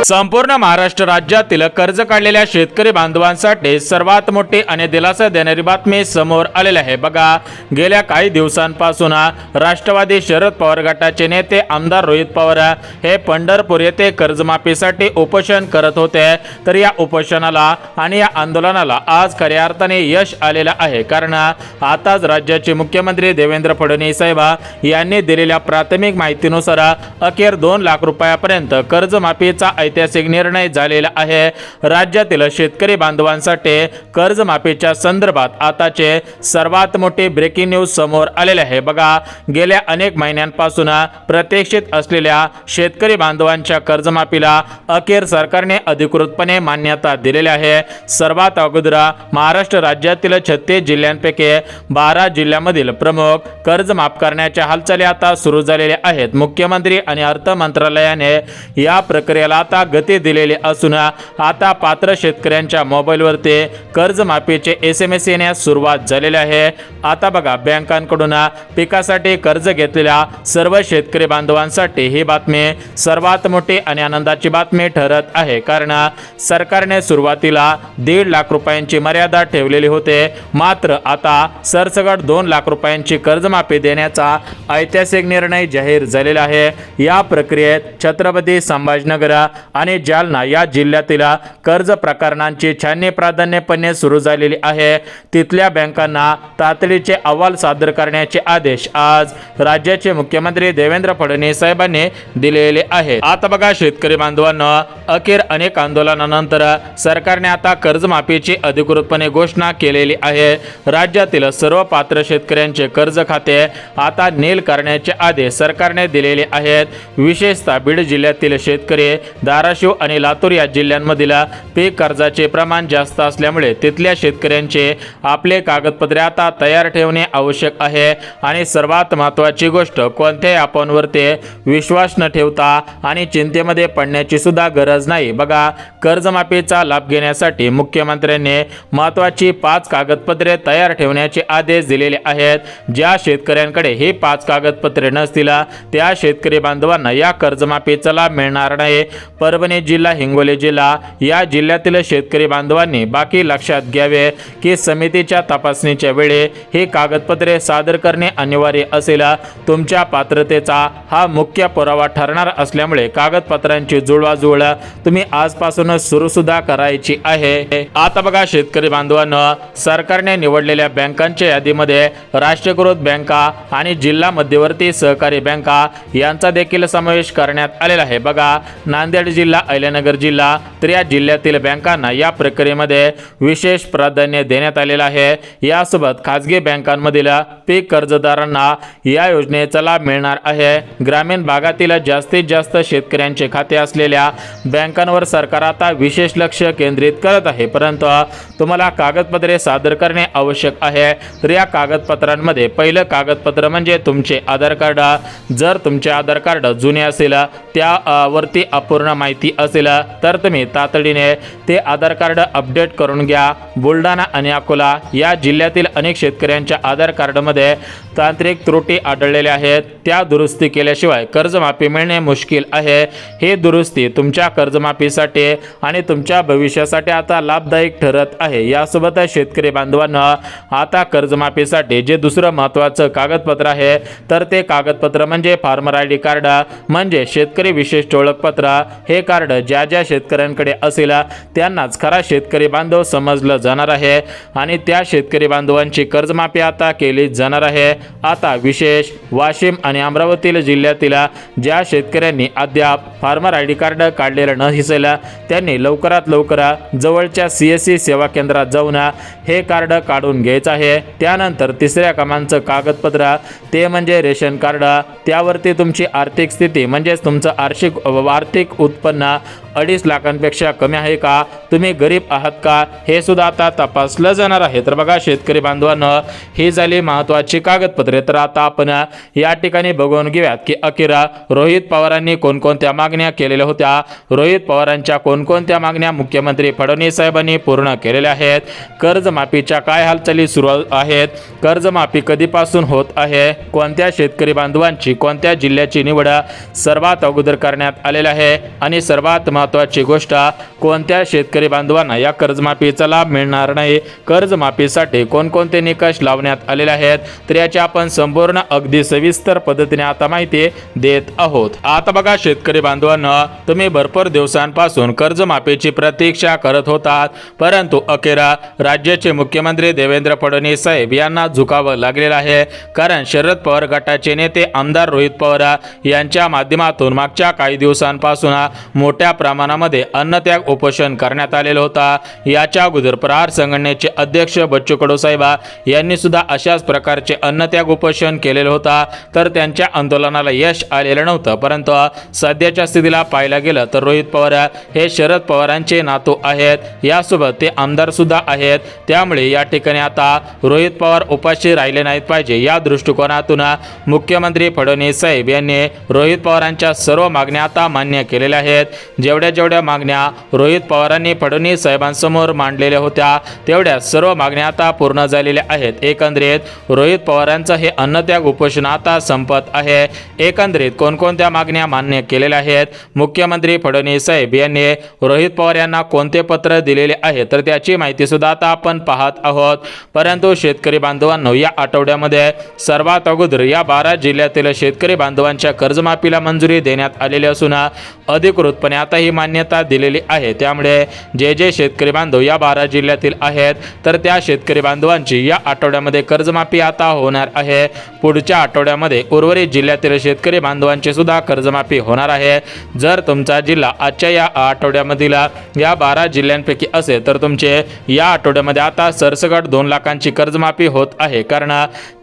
संपूर्ण महाराष्ट्र राज्यातील कर्ज काढलेल्या शेतकरी बांधवांसाठी सर्वात मोठी आणि दिलासा देणारी बातमी समोर आलेली आहे। बघा, गेल्या काही दिवसांपासून राष्ट्रवादी शरद पवार गटाचे नेते आमदार रोहित पवार हे पंढरपूर येथे कर्जमाफीसाठी उपोषण करत होते। तर या उपोषणाला आणि या आंदोलनाला आज खऱ्या अर्थाने यश आलेलं आहे, कारण आताच राज्याचे मुख्यमंत्री देवेंद्र फडणवीस साहेब यांनी दिलेल्या प्राथमिक माहितीनुसार अखेर 2 लाख रुपयापर्यंत कर्जमाफीचा ऐतिहासिक निर्णय झालेला आहे। राज्यातील शेतकरी बांधवांसाठी कर्जमाफीच्या संदर्भात आताचे सर्वात मोठी ब्रेकिंग न्यूज समोर आलेले आहे। बघा, गेल्या अनेक महिन्यांपासून प्रतीक्षित असलेल्या शेतकरी बांधवांच्या कर्जमाफीला अखेर सरकारने अधिकृतपणे मान्यता दिलेली आहे। सर्वात अगोदर महाराष्ट्र राज्यातील 36 जिल्ह्यांपैकी 12 जिल्ह्यांमधील प्रमुख कर्ज माफ करण्याच्या हालचाली आता सुरू झालेल्या आहेत। मुख्यमंत्री आणि अर्थ मंत्रालयाने या प्रक्रियेला आता गती दिलेली असून आता पात्र शेतकऱ्यांच्या मोबाईलवरती कर्जमाफीचे SMS येण्यास सुरुवात झालेली आहे। आता बघा, बँकांकडून पिकासाठी कर्ज घेतलेल्या सर्व शेतकरी बांधवांसाठी ही बातमी सर्वात मोठी आणि आनंदाची बातमी ठरत आहे, कारण सरकारने सुरुवातीला 1.5 लाख रुपयांची मर्यादा ठेवलेली होते, मात्र आता सरसकट 2 लाख रुपयांची कर्जमाफी देण्याचा ऐतिहासिक निर्णय जाहीर झालेला आहे। या प्रक्रियेत छत्रपती संभाजीनगर आणि जालना या जिल्ह्यातील कर्ज प्रकरणांची छाननी प्राधान्यपणे सुरू झालेली आहे। तिथल्या बँकांना तातडीचे अहवाल सादर करण्याचे आदेश आज राज्याचे मुख्यमंत्री देवेंद्र फडणवीस साहेबांनी दिलेले आहेत। आता बघा, शेतकरी बांधवांनो, अखेर अनेक आंदोलनानंतर सरकारने आता कर्जमाफीची अधिकृतपणे घोषणा केलेली आहे। राज्यातील सर्व पात्र शेतकऱ्यांचे कर्ज खाते आता नील करण्याचे आदेश सरकारने दिलेले आहेत। विशेषतः बीड जिल्ह्यातील शेतकरी, धाराशिव आणि लातूर या जिल्ह्यांमधील पीक कर्जाचे प्रमाण जास्त असल्यामुळे तिथल्या शेतकऱ्यांचे आपले कागदपत्रे आता तयार ठेवणे आवश्यक आहे। आणि सर्वात महत्त्वाची गोष्ट, कोणत्याही अफवांवरती विश्वास न ठेवता आणि चिंतेमध्ये पडण्याची सुद्धा गरज नाही। बघा, कर्जमाफीचा लाभ घेण्यासाठी मुख्यमंत्र्यांनी महत्त्वाची 5 कागदपत्रे तयार ठेवण्याचे आदेश दिलेले आहेत। ज्या शेतकऱ्यांकडे ही 5 कागदपत्रे नसतील त्या शेतकरी बांधवांना या कर्जमाफीचा लाभ मिळणार नाही। परभणी जिल्हा, हिंगोली जिल्हा या जिल्ह्यातील शेतकरी बांधवांनी बाकी लक्षात घ्यावे की समितीच्या तपासणीच्या वेळी ही कागदपत्रे सादर करणे अनिवार्य असेल। तुमच्या पात्रतेचा हा मुख्य पुरावा ठरणार असल्यामुळे कागदपत्रांची जुळवाजुळव तुम्ही आजपासूनच सुरू सुद्धा करायची आहे। आता बघा, शेतकरी बांधवांनो, सरकारने निवडलेल्या बँकांच्या यादीमध्ये राष्ट्रीयकृत बँका आणि जिल्हा मध्यवर्ती सहकारी बँका यांचा देखील समावेश करण्यात आलेला आहे। बघा, नांदेड जिल्हा, अहिल्यानगर जिल्हा तर या जिल्ह्यातील बँकांना या प्रक्रियेमध्ये विशेष प्राधान्य देण्यात आलेलं आहे। यासोबत खाजगी बँकांमधील पीक कर्जदारांना या योजनेचा लाभ मिळणार आहे। ग्रामीण भागातील जास्तीत जास्त शेतकऱ्यांचे खाते असलेल्या बँकांवर सरकार आता विशेष लक्ष केंद्रित करत आहे, परंतु तुम्हाला कागदपत्रे सादर करणे आवश्यक आहे। तर या कागदपत्रांमध्ये पहिलं कागदपत्र म्हणजे तुमचे आधार कार्ड। जर तुमचे आधार कार्ड जुने असेल, त्यावरती अपूर्ण माहिती असेल, तर तुम्ही तातडीने ते आधार कार्ड अपडेट करून घ्या। बुलढाणा आणि अकोला या जिल्ह्यातील अनेक शेतकऱ्यांच्या आधार कार्डमध्ये तांत्रिक त्रुटी आढळलेल्या आहेत, त्या दुरुस्ती केल्याशिवाय कर्जमाफी मिळणे मुश्किल आहे। हे दुरुस्ती तुमच्या कर्जमाफीसाठी आणि तुमच्या भविष्यासाठी आता लाभदायक ठरत आहे। यासोबतच शेतकरी बांधवांना आता कर्जमाफीसाठी जे दुसरं महत्त्वाचं कागदपत्र आहे, तर ते कागदपत्र म्हणजे फार्मर ID कार्ड, म्हणजे शेतकरी विशेष ओळखपत्र। हे कार्ड ज्या ज्या शेतकऱ्यांकडे असेल त्यांनाच खरा शेतकरी बांधव समजलं जाणार आहे आणि त्या शेतकरी बांधवांची कर्जमाफी आता केली जाणार आहे। आता विशेष वाशिम आणि अमरावती जिल्ह्यातील ज्या शेतकऱ्यांनी अद्याप फार्मर ID कार्ड काढलेलं नसेल, त्यांनी लवकरात लवकर जवळच्या CSC सेवा केंद्रात जाऊन हे कार्ड काढून घ्यायचं आहे। त्यानंतर तिसऱ्या क्रमांकाचं कागदपत्र ते म्हणजे रेशन कार्ड। त्यावरती तुमची आर्थिक स्थिती म्हणजेच तुमचं आर्थिक उत्पन्न 2.5 लाखांपेक्षा कमी आहे का, तुम्ही गरीब आहात का, हे सुद्धा आता तपासलं जाणार आहे। तर बघा, शेतकरी बांधवांनो, ही झाली महत्त्वाची कागदपत्रे। तर आता आपण या ठिकाणी बघून घेऊयात की अखेर रोहित पवारांनी कोणकोणत्या मागण्या केलेल्या होत्या। रोहित पवारांच्या कोणकोणत्या मागण्या मुख्यमंत्री फडणवीस साहेबांनी पूर्ण केलेल्या आहेत, कर्जमाफीच्या काय हालचाली सुरू आहेत, कर्जमाफी कधीपासून होत आहे, कोणत्या शेतकरी बांधवांची कोणत्या जिल्ह्याची निवड सर्वात अगोदर करण्यात आलेली आहे आणि सर्वात महत्त्वाची गोष्ट, कोणत्या शेतकरी बांधवांना या कर्जमाफीचा लाभ मिळणार नाही, कर्जमाफीसाठी कोणकोणते निकष लावण्यात आलेले आहेत, तर याची आपण संपूर्ण अगदी सविस्तर पद्धतीने आता माहिती देत आहोत। आता बघा शेतकरी बांधवांनो, तुम्ही भरपूर दिवसांपासून कर्जमाफीची प्रतीक्षा करत होतात, परंतु अखेर राज्याचे मुख्यमंत्री देवेंद्र फडणवीस साहेब यांना झुकावं लागलेलं आहे। कारण शरद पवार गटाचे नेते आमदार रोहित पवार यांच्या माध्यमातून मागच्या काही दिवसांपासून मोठ्या प्रमाणामध्ये अन्नत्याग उपोषण करण्यात आलेलं होतं। याच्या अगोदर प्रहार संघटनेचे अध्यक्ष बच्चू कडू साहेब यांनी सुद्धा अशाच प्रकारचे अन्नत्याग उपोषण केलेलं होतं, तर त्यांच्या आंदोलनाला यश आलेलं नव्हतं। परंतु सध्याच्या स्थितीला पाहायला गेलं तर रोहित पवार हे शरद पवारांचे नातू आहेत, यासोबत ते आमदार सुद्धा आहेत। त्यामुळे या ठिकाणी आता रोहित पवार उपाशी राहिले नाहीत पाहिजे, या दृष्टिकोनातून मुख्यमंत्री फडणवीस साहेब यांनी रोहित पवारांच्या सर्व मागण्या आता मान्य केलेल्या आहेत। जेवढ्या मागण्या रोहित पवारांनी फडणवीस साहेबांसमोर मांडलेल्या होत्या, तेवढ्या सर्व मागण्या आता पूर्ण झालेल्या आहेत। एकंदरीत रोहित पवारांचं हे अन्नत्याग उपोषण आता संपत आहे। एकंदरीत कोणकोणत्या मागण्या मान्य केलेल्या आहेत, मुख्यमंत्री फडणवीस साहेब यांनी रोहित पवार यांना कोणते पत्र दिलेले आहे, तर त्याची माहिती सुद्धा आता आपण पाहत आहोत। परंतु शेतकरी बांधवांनो, या आठवड्यामध्ये सर्वात अगोदर या 12 जिल्ह्यातील शेतकरी बांधवांच्या कर्जमाफीला मंजुरी देण्यात आलेली असून अधिकृतपणे आता ही मान्यता दिलेली आहे। त्यामुळे जे शेतकरी बांधव या 12 जिल्ह्यातील आहेत, तर त्या शेतकरी बांधवांची या आठवड्यामध्ये कर्जमाफी आता होणार आहे। पुढच्या आठवड्यामध्ये उर्वरित जिल्ह्यातील शेतकरी बांधवांची सुद्धा कर्जमाफी होणार आहे। जर तुमचा जिल्हा आजच्या या आठवड्यामधील या 12 जिल्ह्यांपैकी असेल, तर तुमचे या आठवड्यामध्ये आता सरसकट 2 लाखांची कर्जमाफी होत आहे। कारण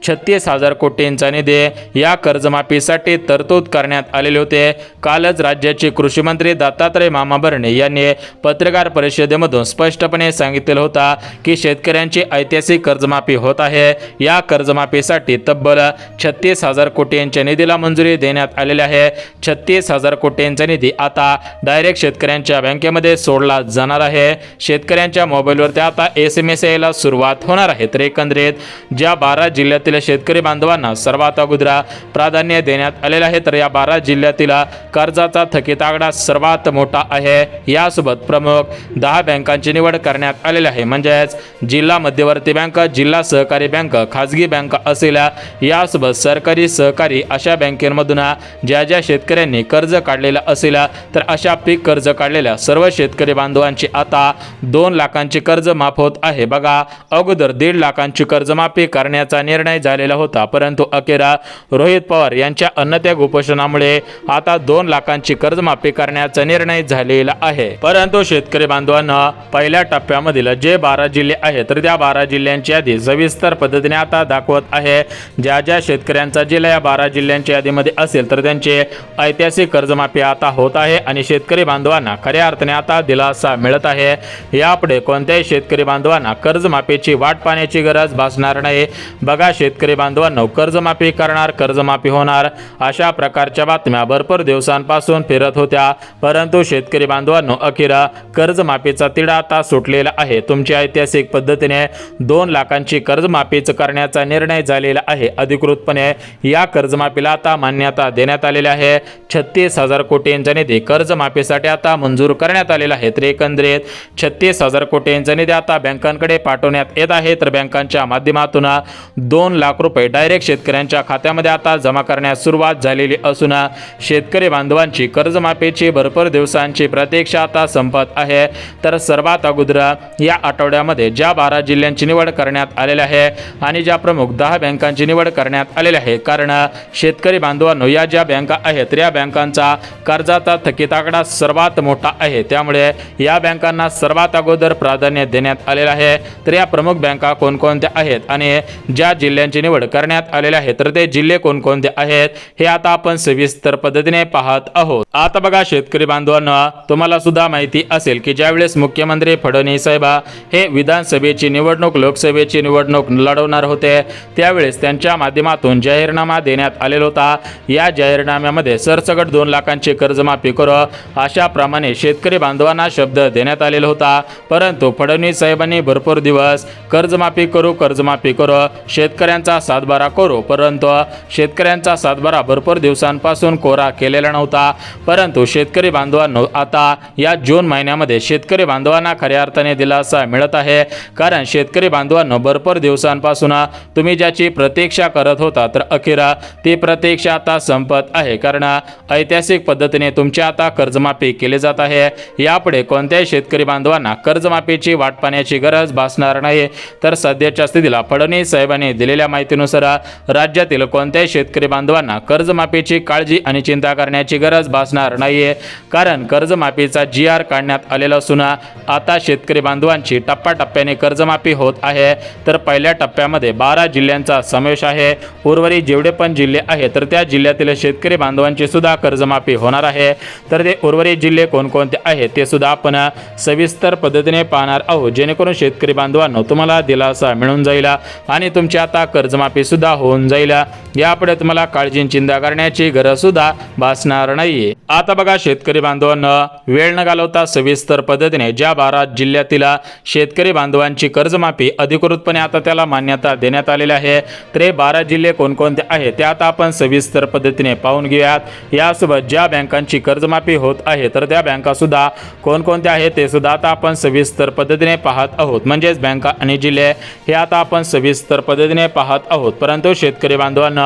36,000 कोटींचा निधी या कर्जमाफीसाठी तरतूद करण्यात आलेले होते। कालच राज्याचे कृषी मंत्री दत्तात्रय मामा भरणे यांनी पत्रकार परिषदेमधून स्पष्टपणे सांगितलेलं होतं की शेतकऱ्यांची ऐतिहासिक कर्जमाफी होत आहे। या कर्जमाफीसाठी तब्बल 36,000 कोटींच्या निधीला मंजुरी देण्यात आलेली आहे। 36,000 कोटींचा निधी आता डायरेक्ट शेतकऱ्यांच्या बँकेमध्ये सोडला जाणार आहे। शेतकऱ्यांच्या मोबाईलवरती आता SMS यायला सुरुवात होणार आहे। तर एकंदरीत ज्या 12 जिल्ह्यातील शेतकरी बांधवांना सर्वात अगोदर प्राधान्य देण्यात आलेले आहे, तर या 12 जिल्ह्यातील कर्जाचा थकीत आकडा सर्वात मोठा आहे। यासोबत प्रमुख 10 बँकांची निवड करण्यात आलेली आहे, म्हणजेच जिल्हा मध्यवर्ती बँक, जिल्हा सहकारी बँक, खाजगी बँक असेल, यासोबत सरकारी सहकारी अशा बँकेमधून ज्या शेतकऱ्यांनी कर्ज काढलेलं असेल, तर अशा पीक कर्ज काढलेल्या सर्व शेतकरी बांधवांची आता 2 लाखांची कर्ज माफ होत आहे। बघा, अगोदर 1.5 लाखांची कर्जमाफी करण्याचा निर्णय झालेला होता, परंतु अखेर रोहित पवार यांच्या अन्नत्याग उपोषणामुळे आता 2 लाखांची कर्जमाफी करण्याचा निर्णय झालेला आहे। परंतु शेतकरी बांधवांना पहिल्या टप्प्यामधील जे 12 जिल्हे आहेत, तर त्या 12 जिल्ह्यांची यादी सविस्तर पद्धतीने आता दाखवत आहे। ज्या शेतकऱ्यांचा जिल्हा या 12 जिल्ह्यांच्या यादीमध्ये असेल, तर त्यांचे ऐतिहासिक कर्जमाफी आता होत आहे आणि शेतकरी बांधवांना खऱ्या अर्थाने आता दिलासा मिळत आहे। यापुढे कोणत्याही शेतकरी बांधवांना कर्जमाफीची वाट पाहण्याची गरज भासणार नाही। बघा शेतकरी बांधवांनो, कर्जमाफी करणार, कर्जमाफी होणार अशा प्रकारच्या बातम्या भरपूर दिवसांपासून फिरत होत्या, परंतु शेतकरी बांधवांनो अखेर कर्जमाफीचा तिढा आता सुटलेला आहे। तुमची ऐतिहासिक पद्धतीने 2 लाखांची कर्जमाफीच करण्याचा निर्णय झालेला आहे। अधिकृतपणे या कर्जमाफीला आता मान्यता देण्यात आलेली आहे। 36,000 कोटींचा निधी कर्जमाफीसाठी आता मंजूर करण्यात आलेला आहे। तर एकंदरीत 36,000 कोटींचा निधी आता बँकांकडे पाठवण्यात येत आहे। तर बँकांच्या माध्यमातून 2 लाख रुपये डायरेक्ट शेतकऱ्यांच्या खात्यामध्ये आता जमा करण्यास सुरुवात झालेली असून शेतकरी बांधवांची कर्जमाफीची भरपूर दिवसांची प्रतीक्षा आता संपत आहे। तर सर्वात अगोदर या आठवड्यामध्ये ज्या 12 जिल्ह्यांची निवड करण्यात आलेली आहे आणि ज्या प्रमुख 10 बँकांची निवड करण्यात आलेली आहे, कारण शेतकरी बांधवांनो या ज्या बँका आहेत, तर या बँकांचा कर्जाचा थकीत आकडा सर्वात मोठा आहे। त्यामुळे या बँकांना सर्वात अगोदर प्राधान्य देण्यात आलेलं आहे। तर या प्रमुख बँका कोणकोणत्या आहेत आणि ज्या जिल्ह्यांची निवड करण्यात आलेली आहे, तर ते जिल्हे कोणकोणते आहेत हे आता आपण सविस्तर पद्धतीने पाहत आहोत। आता बघा शेतकरी बांधवांना, तुम्हाला सुद्धा माहिती असेल की ज्यावेळेस मुख्यमंत्री फडणवीस साहेब हे विधानसभेची निवडणूक, लोकसभेची निवडणूक लढवणार होते, त्यावेळेस त्यांच्या माध्यमातून जाहीरनामा देण्यात आलेला होता। या जाहीरनाम्यामध्ये सरसकट 2 लाखांची कर्जमाफी करू अशा प्रमाणे शेतकरी बांधवांना शब्द देण्यात आलेला होता। परंतु फडणवीस साहेबांनी भरपूर दिवस कर्जमाफी करू शेतकऱ्यांचा सातबारा करू, परंतु शेतकऱ्यांचा सातबारा भरपूर दिवसांपासून कोरा केलेला नव्हता। परंतु शेतकरी बांधवांना बांधवांनो, आता या जून महिन्यामध्ये शेतकरी बांधवांना खऱ्या अर्थाने दिलासा मिळत आहे. कारण शेतकरी बांधवांनो, भरपूर दिवसांपासून तुम्ही ज्याची प्रतीक्षा करत होता, तर अखेर ती प्रतीक्षा आता संपत आहे. कारण ऐतिहासिक पद्धतीने तुमची आता कर्जमाफी केली जात आहे. यापुढे कोणत्याही शेतकरी बांधवांना कर्जमाफीची वाट पाहण्याची गरज भासणार नाही. तर सध्याच्या स्थितीला फडणवीस साहेबांनी दिलेल्या माहितीनुसार राज्यातील कोणत्याही शेतकरी बांधवांना कर्जमाफीची काळजी आणि चिंता करण्याची गरज भासणार नाहीये. कारण कर्जमाफीचा GR काढण्यात आलेला असून आता शेतकरी बांधवांची टप्प्याटप्प्याने कर्जमाफी होत आहे. तर पहिल्या टप्प्यामध्ये 12 जिल्ह्यांचा समावेश आहे. उर्वरित जेवढे पण जिल्हे आहेत, तर त्या जिल्ह्यातील शेतकरी बांधवांची सुद्धा कर्जमाफी होणार आहे. तर ते उर्वरित जिल्हे कोणकोणते आहेत ते सुद्धा आपण सविस्तर पद्धतीने पाहणार आहोत, जेणेकरून शेतकरी बांधवांनो तुम्हाला दिलासा मिळून जाईल आणि तुमची आता कर्जमाफी सुद्धा होऊन जाईल. यापुढे तुम्हाला काळजी चिंता करण्याची गरज सुद्धा भासणार नाहीये. आता बघा शेतकरी बांधवांनो, वेळ न घालवता सविस्तर पद्धतीने ज्या 12 जिल्ह्यातील शेतकरी बांधवांची कर्जमाफी अधिकृतपणे आता त्याला मान्यता देण्यात आलेली आहे. तर हे 12 जिल्हे कोणकोणते आहेत ते आता आपण सविस्तर पद्धतीने पाहून घेऊयात. यासोबत ज्या बँकांची कर्जमाफी होत आहे, तर त्या बँका सुद्धा कोणकोणत्या आहेत ते सुद्धा आता आपण सविस्तर पद्धतीने पाहत आहोत. म्हणजेच बँका आणि जिल्हे हे आता आपण सविस्तर पद्धतीने पाहत आहोत. परंतु शेतकरी बांधवांना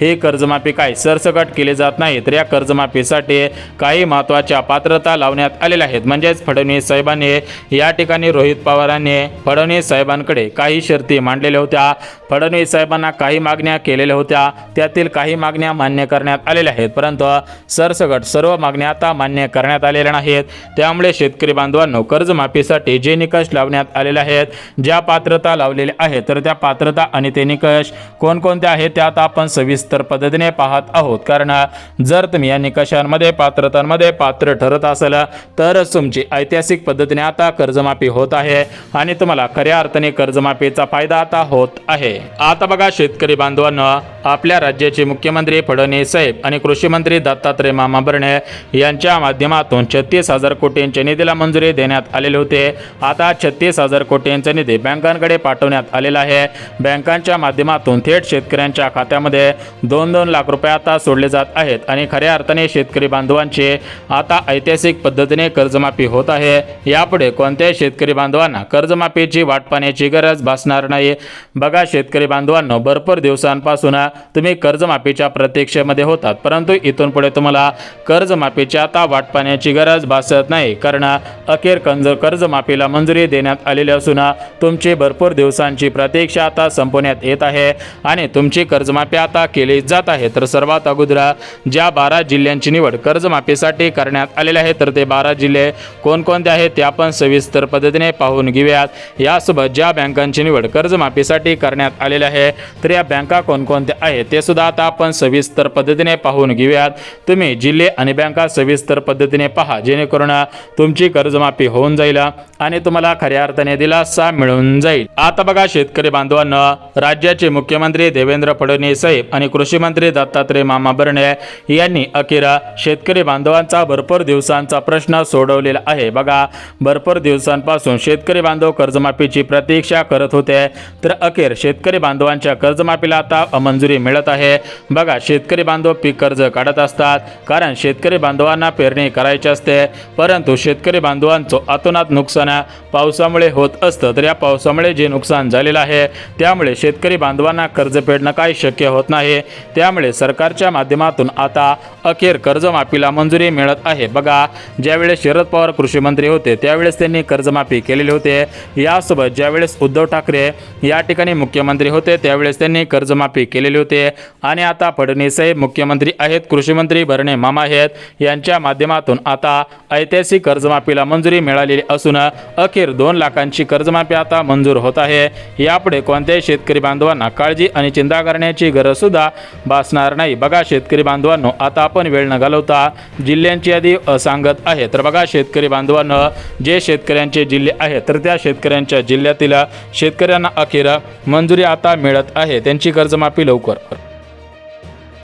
हे कर्जमाफी काय सरसकट केले जात नाही. तर या कर्जमाफीसाठी काही महत्त्वाच्या पात्रता लावण्यात आलेल्या आहेत. म्हणजेच फडणवीस साहेबांनी या ठिकाणी रोहित पवारांनी फडणवीस साहेबांकडे काही शर्ती मांडलेल्या होत्या. फडणवीस साहेबांना काही मागण्या केलेल्या होत्या. त्यातील काही मागण्या मान्य करण्यात आलेल्या आहेत, परंतु सरसकट सर्व मागण्या आता मान्य करण्यात आलेल्या नाहीत. त्यामुळे शेतकरी बांधवांनो, कर्जमाफीसाठी जे निकष लावण्यात आलेले आहेत, ज्या पात्रता लावलेल्या आहेत, तर त्या पात्रता आणि ते निकष कोणकोणते आहेत ते आता आपण सविस्तर पद्धतीने पाहत आहोत. कारण जर तुम्ही या निकषांमध्ये पात्रतांमध्ये पात्र ठरत असाल तरच तुमची ऐतिहासिक पद्धतीने आता कर्जमाफी होत आहे आणि तुम्हाला खऱ्या अर्थाने कर्जमाफीचा फायदा आता होत आहे. आता बघा शेतकरी बांधवांनो, आपल्या राज्याचे मुख्यमंत्री फडणवीस साहेब आणि कृषी मंत्री दत्तात्रय मामा भरणे यांच्या माध्यमातून 36,000 कोटींच्या निधीला मंजुरी देण्यात आलेली होते. आता 36,000 कोटींचा निधी बँकांकडे पाठवण्यात आलेला आहे. बँकांच्या माध्यमातून थेट शेतकऱ्यांच्या खात्यामध्ये 2-2 लाख रुपये आता सोडले जात आहेत आणि खऱ्या अर्थाने शेतकरी बांधवांचे आता ऐतिहासिक पद्धतीने कर्जमाफी होत आहे. यापुढे कोणत्याही शेतकरी बांधवांना कर्जमाफीची वाट पाहण्याची गरज भासणार नाही. बघा शेतकरी बांधवांनो, भरपूर दिवसांपासून तुम्ही कर्जमाफीच्या प्रतीक्षेमध्ये होतात, परंतु इथून पुढे तुम्हाला कर्जमाफीची आता वाट पाहण्याची गरज भासत नाही. कारण अखेर कर्जमाफीला मंजुरी देण्यात आलेली असून तुमची भरपूर दिवसांची प्रतीक्षा आता संपवण्यात येत आहे आणि तुमची कर्जमाफी आता केली जात आहे. तर सर्वात अगोदर ज्या 12 जिल्ह्यांची निवड कर्जमाफीसाठी करण्यात आलेली आहे, तर ते 12 जिल्हे कोणकोणते आहेत ते आपण सविस्तर पद्धतीने पाहून घेऊयात. यासोबत ज्या बँकांची निवड कर्जमाफीसाठी करण्यात आलेली आहे, तर या बँका कोणकोणत्या आहेत ते सुद्धा आता आपण सविस्तर पद्धतीने पाहून घेऊयात. तुम्ही जिल्हे आणि बँका सविस्तर पद्धतीने पहा, जेणेकरून तुमची कर्जमाफी होऊन जाईल आणि तुम्हाला खऱ्या अर्थाने दिलासा मिळून जाईल. आता बघा शेतकरी बांधवांनो, राज्याचे मुख्यमंत्री देवेंद्र फडणवीस साहेब आणि कृषी मंत्री दत्तात्रय मामा भरणे यांनी अखेर शेतकरी बांधवांचा भरपूर दिवसांचा प्रश्न सोडवलेला आहे. बघा, भरपूर दिवसांपासून शेतकरी बांधव कर्जमाफीची प्रतीक्षा करत होते, तर अखेर शेतकरी बांधवांच्या कर्जमाफीला आता मंजुरी मिळत आहे. बघा, शेतकरी बांधव पीक कर्ज काढत असतात, कारण शेतकरी बांधवांना पेरणी करायची असते, परंतु शेतकरी बांधवांचं अतोनात नुकसान पावसामुळे होत असतं. तर या पावसामुळे जे नुकसान झालेलं आहे, त्यामुळे शेतकरी बांधवांना कर्ज फेडणं काही शक्य होत नाही. त्यामुळे सरकारच्या माध्यमातून आता अखेर कर्जमाफीला मंजुरी मिळत आहे. बघा, ज्यावेळेस शरद पवार कृषी मंत्री होते त्यावेळेस त्यांनी कर्जमाफी केलेली होते. यासोबत ज्यावेळेस उद्धव ठाकरे या ठिकाणी मुख्यमंत्री होते त्यावेळेस त्यांनी कर्जमाफी केलेली होते आणि आता फडणवीस साहेब मुख्यमंत्री आहेत, कृषी मंत्री भरणे मामा आहेत, यांच्या माध्यमातून आता ऐतिहासिक कर्जमाफीला मंजुरी मिळालेली असून अखेर 2 लाखांची कर्जमाफी आता मंजूर होत आहे. यापुढे कोणत्याही शेतकरी बांधवांना काळजी आणि चिंता करण्याची गरज सुद्धा भासणार नाही. बघा शेतकरी बांधवांनो, आता आपण वेळ न घालवता जिल्ह्यांची यादी सांगत आहे. तर बघा शेतकरी बांधवांनो, जे शेतकऱ्यांचे जिल्हे आहेत तर त्या शेतकऱ्यांच्या जिल्ह्यातील शेतकऱ्यांना अखेर मंजुरी आता मिळत आहे, त्यांची कर्जमाफी लवकर